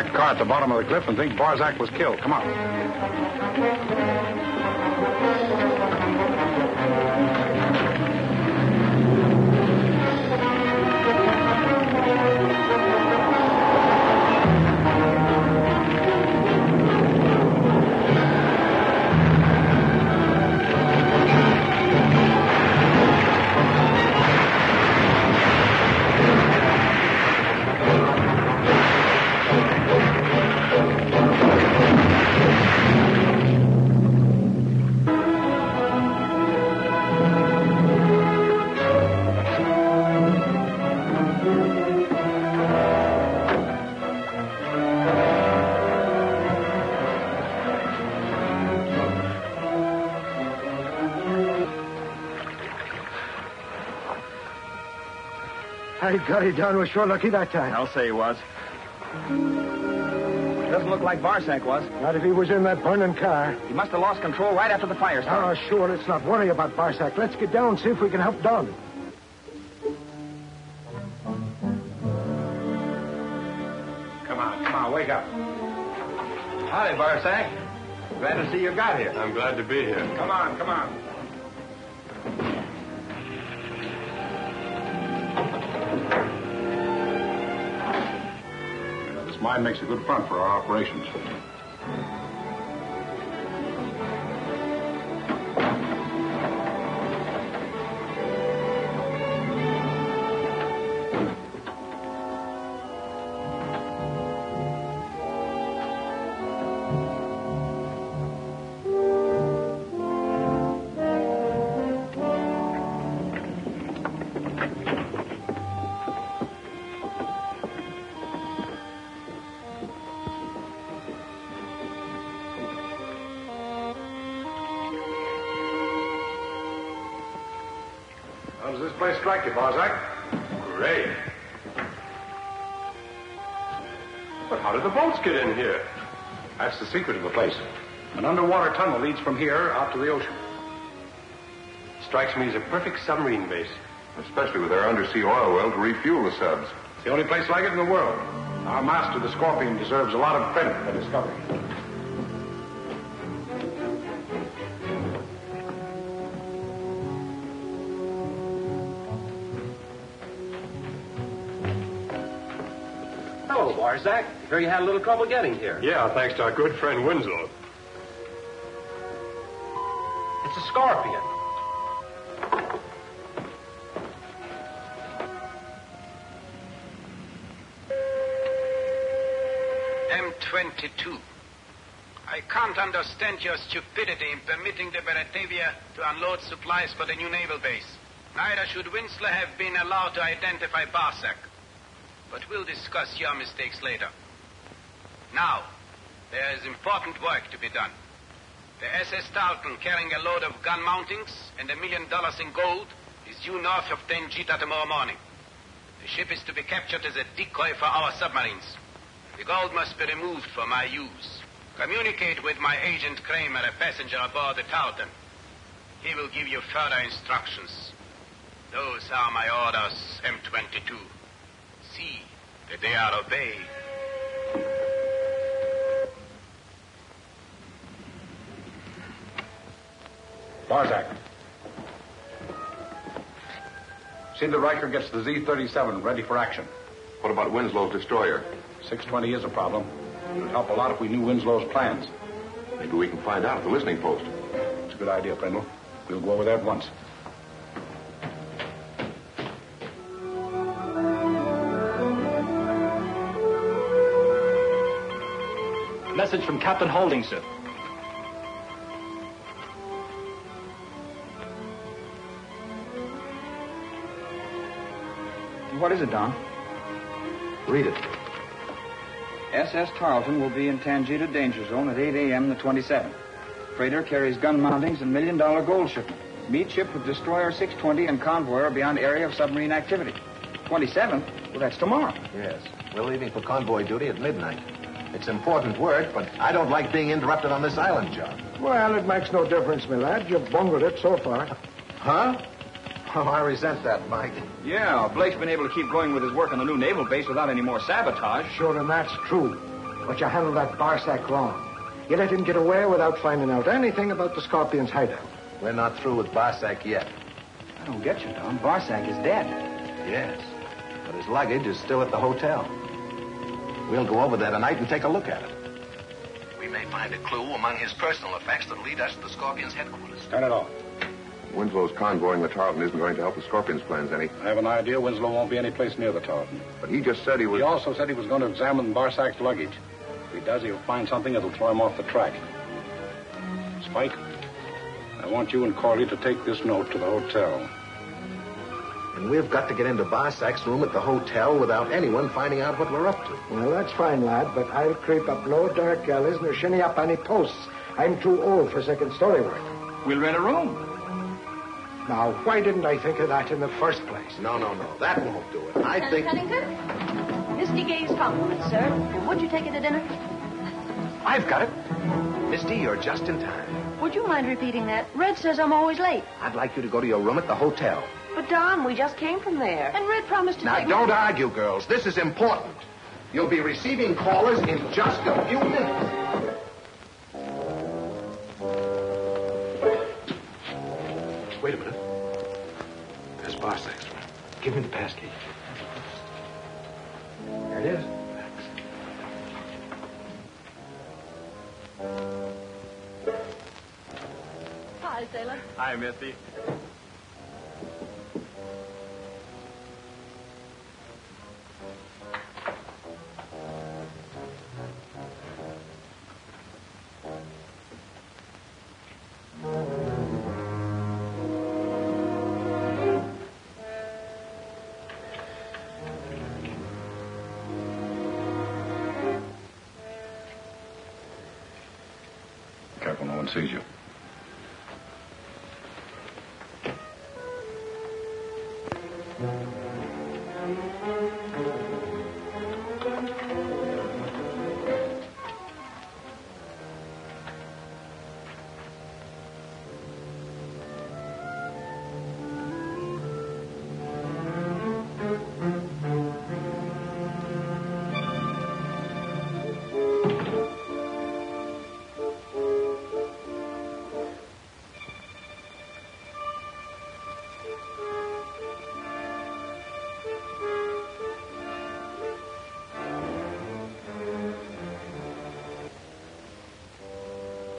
wrecked car at the bottom of the cliff and think Barzak was killed. Come on. I got it down. Was sure lucky that time. I'll say he was. Doesn't look like Barzak was. Not if he was in that burning car. He must have lost control right after the fire started. Oh, sure. Let's not worry about Barzak. Let's get down and see if we can help Don. Come on, wake up. Howdy, Barzak. Glad to see you got here. I'm glad to be here. Come on. This mine makes a good front for our operations. How does this place strike you, Barzak? Great. But how did the boats get in here? That's the secret of the place. An underwater tunnel leads from here out to the ocean. Strikes me as a perfect submarine base. Especially with our undersea oil well to refuel the subs. It's the only place like it in the world. Our master, the Scorpion, deserves a lot of credit for the discovery. Hello, Barzak. Hear you had a little trouble getting here. Yeah, thanks to our good friend Winslow. It's a Scorpion. M22. I can't understand your stupidity in permitting the Batavia to unload supplies for the new naval base. Neither should Winslow have been allowed to identify Barzak. But we'll discuss your mistakes later. Now, there is important work to be done. The SS Tarleton, carrying a load of gun mountings and $1 million in gold, is due north of Tangita tomorrow morning. The ship is to be captured as a decoy for our submarines. The gold must be removed for my use. Communicate with my agent Kramer, a passenger aboard the Tarleton. He will give you further instructions. Those are my orders, M22. See that they are obeyed. Barzak. See that Riker gets the Z-37 ready for action. What about Winslow's destroyer? 620 is a problem. It would help a lot if we knew Winslow's plans. Maybe we can find out at the listening post. It's a good idea, Prindle. We'll go over there at once. Message from Captain Holding, sir. What is it, Don? Read it. SS Tarleton will be in Tangita Danger Zone at 8 a.m. the 27th. Freighter carries gun mountings and $1 million gold shipment. Meet ship with destroyer 620 and convoy are beyond area of submarine activity. 27th? Well, that's tomorrow. Yes. We're leaving for convoy duty at midnight. It's important work, but I don't like being interrupted on this island job. Well, it makes no difference, my lad. You've bungled it so far. Huh? Oh, I resent that, Mike. Yeah, Blake's been able to keep going with his work on the new naval base without any more sabotage. Sure, and that's true. But you handled that Barsack wrong. You let him get away without finding out anything about the Scorpion's hideout. We're not through with Barsack yet. I don't get you, Don. Barsack is dead. Yes. But his luggage is still at the hotel. We'll go over there tonight and take a look at it. We may find a clue among his personal effects that'll lead us to the Scorpion's headquarters. Not at all. Winslow's convoying the Tarleton isn't going to help the Scorpion's plans any. I have an idea Winslow won't be any place near the Tarleton. But he just said he was... He also said he was going to examine Barsack's luggage. If he does, he'll find something that'll throw him off the track. Spike, I want you and Corley to take this note to the hotel. And we've got to get into Barsack's room at the hotel without anyone finding out what we're up to. Well, that's fine, lad, but I'll creep up no dark alleys nor shinny up any posts. I'm too old for second-story work. We'll rent a room. Now, why didn't I think of that in the first place? No. That won't do it. I think... Pennington? Misty Gay's compliments, sir. And would you take it to dinner? I've got it. Misty, you're just in time. Would you mind repeating that? Red says I'm always late. I'd like you to go to your room at the hotel. But, Don, we just came from there. And Red promised to Now, take don't argue, girls. This is important. You'll be receiving callers in just a few minutes. Wait a minute. There's Barsack's room. Give me the passkey. There it is. Hi, sailor. Hi, Misty. Careful, no one sees you.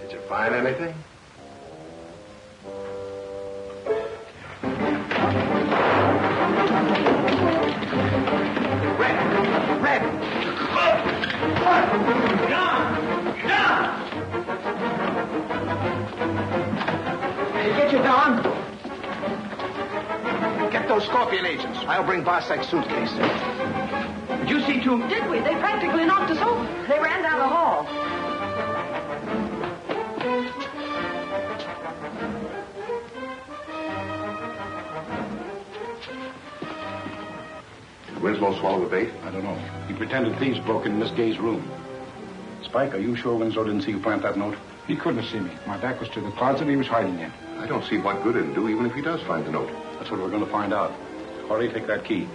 Did you find anything? Get you, Don. Get those Scorpion agents. I'll bring Barsack's suitcase. Did you see two? Did we? They practically knocked us over. They ran down the hall. Did Winslow swallow the bait? I don't know. He pretended thieves broke in Miss Gay's room. Spike, are you sure Winslow didn't see you plant that note? He couldn't have seen me. My back was to the closet he was hiding in. I don't see what good it'll do, even if he does find the note. That's what we're going to find out. Corey, take that key.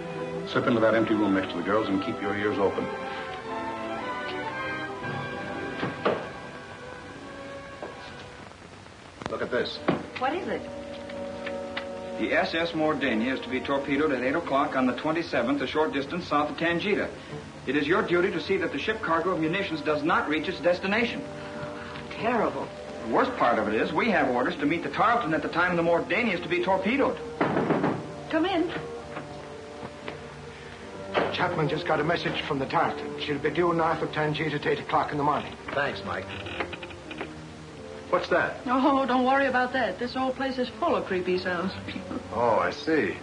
Slip into that empty room next to the girls and keep your ears open. Look at this. What is it? The SS Mordania is to be torpedoed at 8 o'clock on the 27th, a short distance south of Tangita. It is your duty to see that the ship cargo of munitions does not reach its destination. Terrible. The worst part of it is we have orders to meet the Tarleton at the time the Mordania is to be torpedoed. Come in. Chapman just got a message from the Tarleton. She'll be due north of Tangita at 8 o'clock in the morning. Thanks, Mike. What's that? Oh, don't worry about that. This whole place is full of creepy sounds. Oh, I see.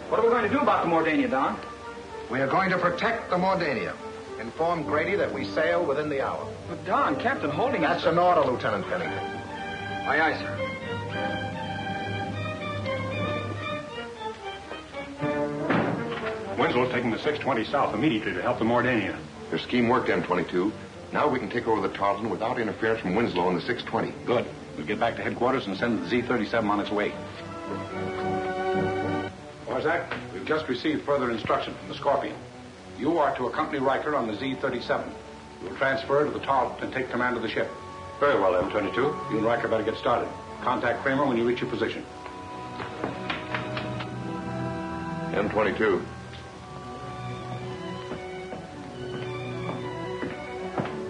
What are we going to do about the Mordania, Don? We are going to protect the Mordania. Inform Grady that we sail within the hour. But, Don, Captain Holding... That's an order, Lieutenant Pennington. Aye, aye, sir. Winslow's taking the 620 south immediately to help the Mordania. Their scheme worked, M22. Now we can take over the Tarleton without interference from Winslow and the 620. Good. We'll get back to headquarters and send the Z-37 on its way. Barsack, we've just received further instruction from the Scorpion. You are to accompany Riker on the Z-37. You'll transfer to the Tarleton and take command of the ship. Very well, M22. You and Riker better get started. Contact Kramer when you reach your position. M22.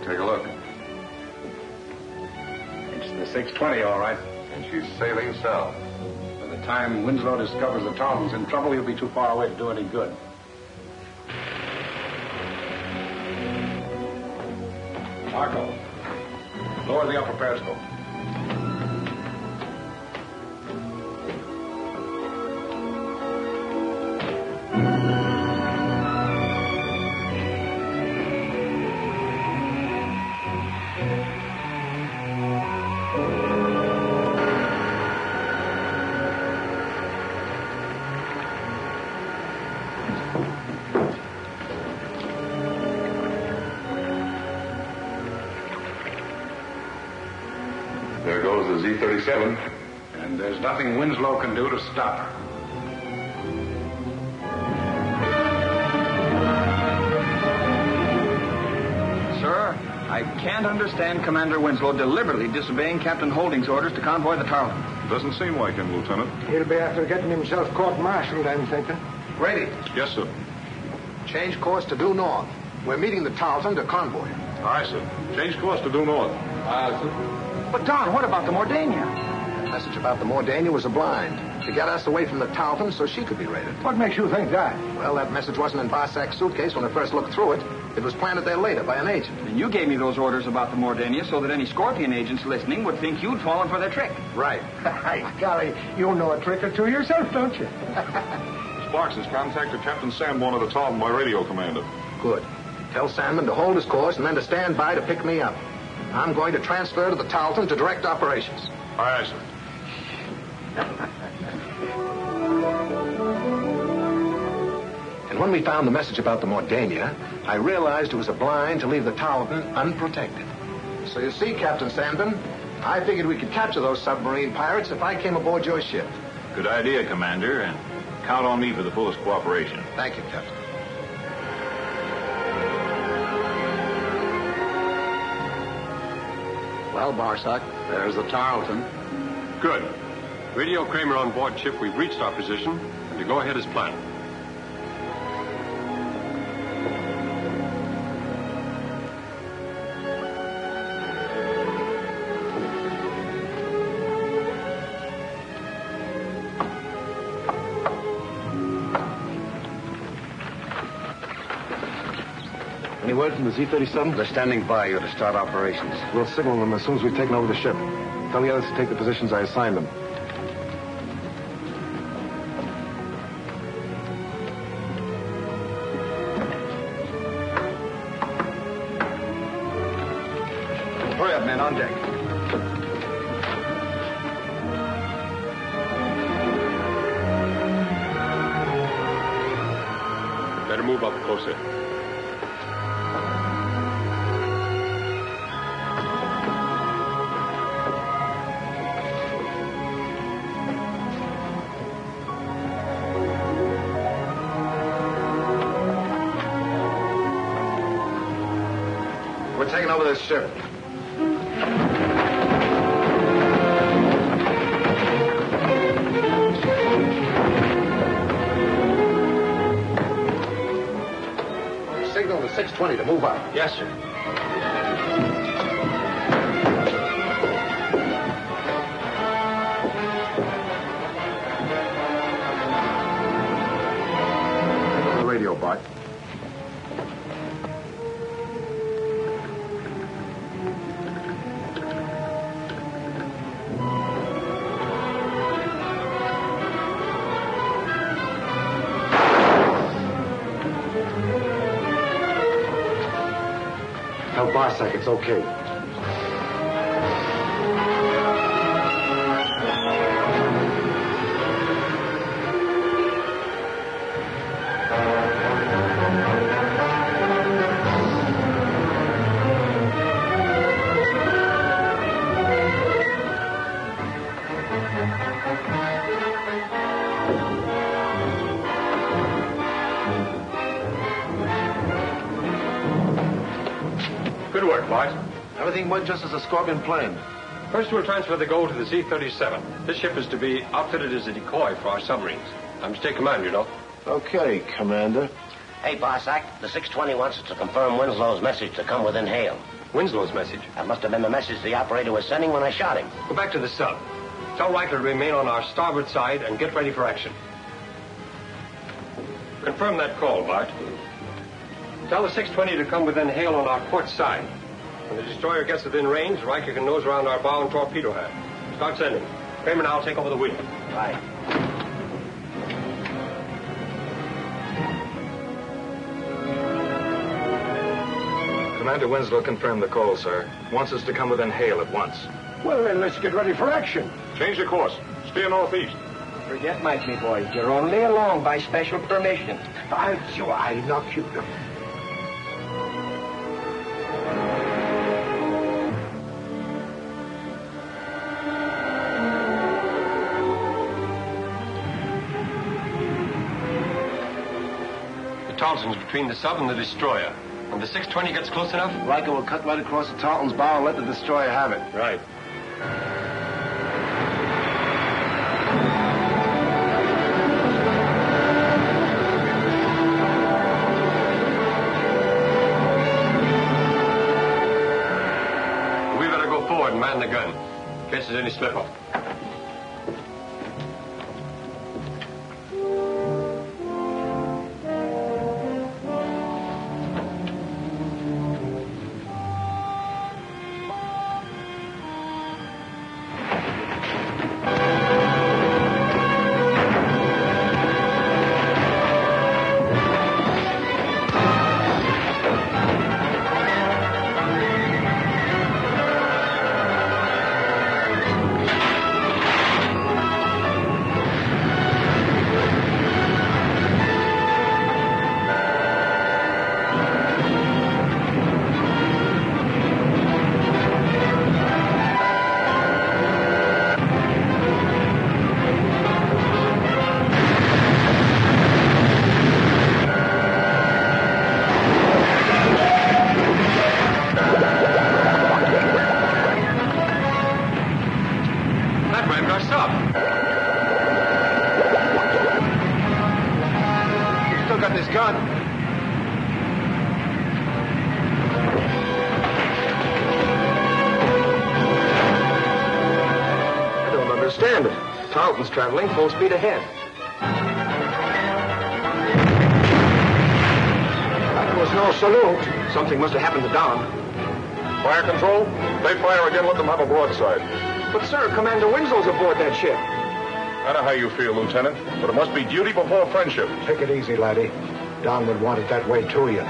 Take a look. It's the 620, all right. And she's sailing south. By the time Winslow discovers the Tarleton's in trouble, he'll be too far away to do any good. Marco, lower the upper periscope. There goes the Z-37. And there's nothing Winslow can do to stop her. Sir, I can't understand Commander Winslow deliberately disobeying Captain Holding's orders to convoy the Tarleton. Doesn't seem like him, Lieutenant. He'll be after getting himself court-martialed, I'm thinking. Grady, Yes, sir. change course to due north. We're meeting the Tarleton to convoy. Aye, sir. Change course to due north. But, Don, what about the Mordania? The message about the Mordania was a blind to get us away from the Tarleton so she could be raided. What makes you think that? Well, that message wasn't in Barsak's suitcase when I first looked through it. It was planted there later by an agent. And you gave me those orders about the Mordania so that any Scorpion agents listening would think you'd fallen for their trick. Right. Hey, golly, you know a trick or two yourself, don't you? Sparks has contacted Captain Sanborn of the Tarleton by radio, Commander. Good. Tell Sandman to hold his course and then to stand by to pick me up. I'm going to transfer to the Tarleton to direct operations. Aye, sir. And when we found the message about the Mordania, I realized it was a blind to leave the Tarleton unprotected. So you see, Captain Sandman, I figured we could capture those submarine pirates if I came aboard your ship. Good idea, Commander, and count on me for the fullest cooperation. Thank you, Captain. Well, Barsak, there's the Tarleton. Good. Radio Kramer on board ship. We've reached our position, and to go ahead as planned. Any word from the Z-37? They're standing by you to start operations. We'll signal them as soon as we've taken over the ship. Tell the others to take the positions I assigned them. Hurry up, men, on deck. Better move up closer. We're taking over this ship. Signal to 620 to move up. Yes, sir. Signal the radio, Bart. Tell Barsak it's okay. work, Bart? Everything went just as the Scorpion planned. First, we'll transfer the gold to the Z-37. This ship is to be outfitted as a decoy for our submarines. I'm to take command, you know. Okay, Commander. Hey, Barsack, the 620 wants us to confirm Winslow's message to come within hail. Winslow's message? That must have been the message the operator was sending when I shot him. Go back to the sub. Tell Reichler to remain on our starboard side and get ready for action. Confirm that call, Bart. Tell the 620 to come within hail on our port side. When the destroyer gets within range, Reichler can nose around our bow and torpedo head. Start sending. Kramer and I'll take over the wheel. Right. Commander Winslow confirmed the call, sir. Wants us to come within hail at once. Well, then let's get ready for action. Change your course. Steer northeast. Forget Mike, me boys. You're only along by special permission. I'll knock you down. The Tarleton's between the sub and the destroyer. When the 620 gets close enough... Riker will cut right across the Tarleton's bow and let the destroyer have it. Right. We better go forward and man the gun, in case there's any slip-up. Tarleton's traveling full speed ahead. That was no salute. Something must have happened to Don. Fire control? If they fire again, let them have a broadside. But, sir, Commander Winslow's aboard that ship. I know how you feel, Lieutenant, but it must be duty before friendship. Take it easy, laddie. Don would want it that way, too, you.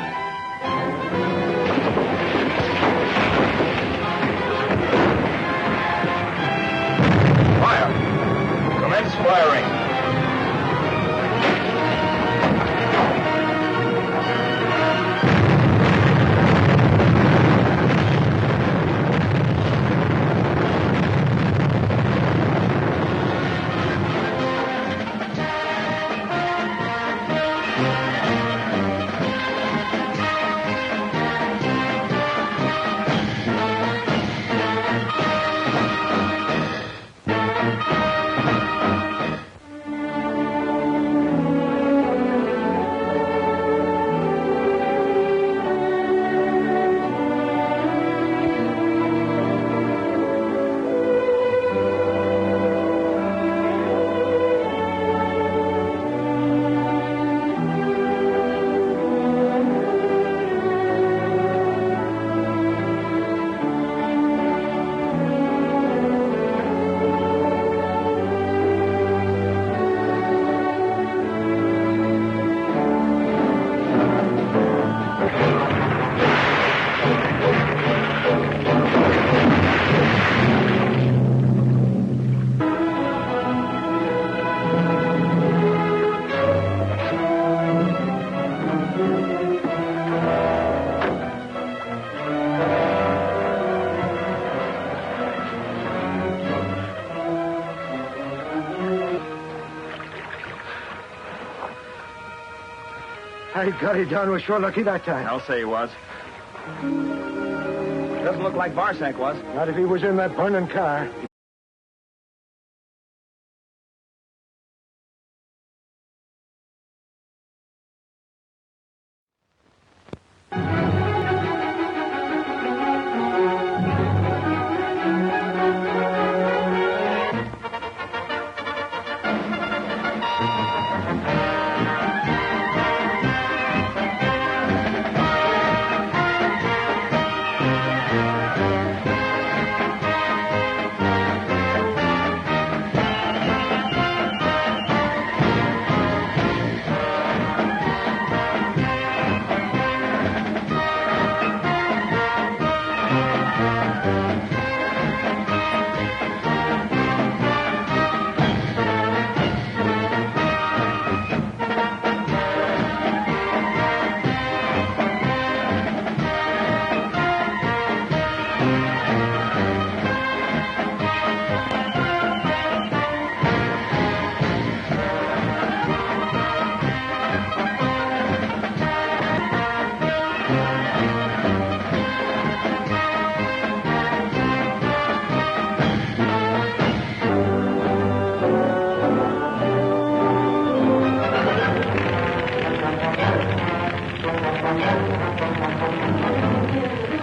Commence firing. By golly, Don was sure lucky that time. I'll say he was. Doesn't look like Barsack was. Not if he was in that burning car.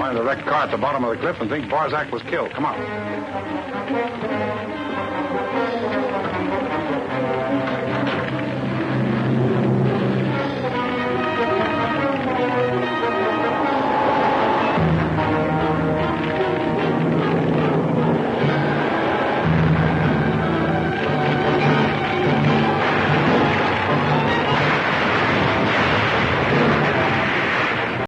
Find the wrecked car at the bottom of the cliff and think Barzak was killed. Come on.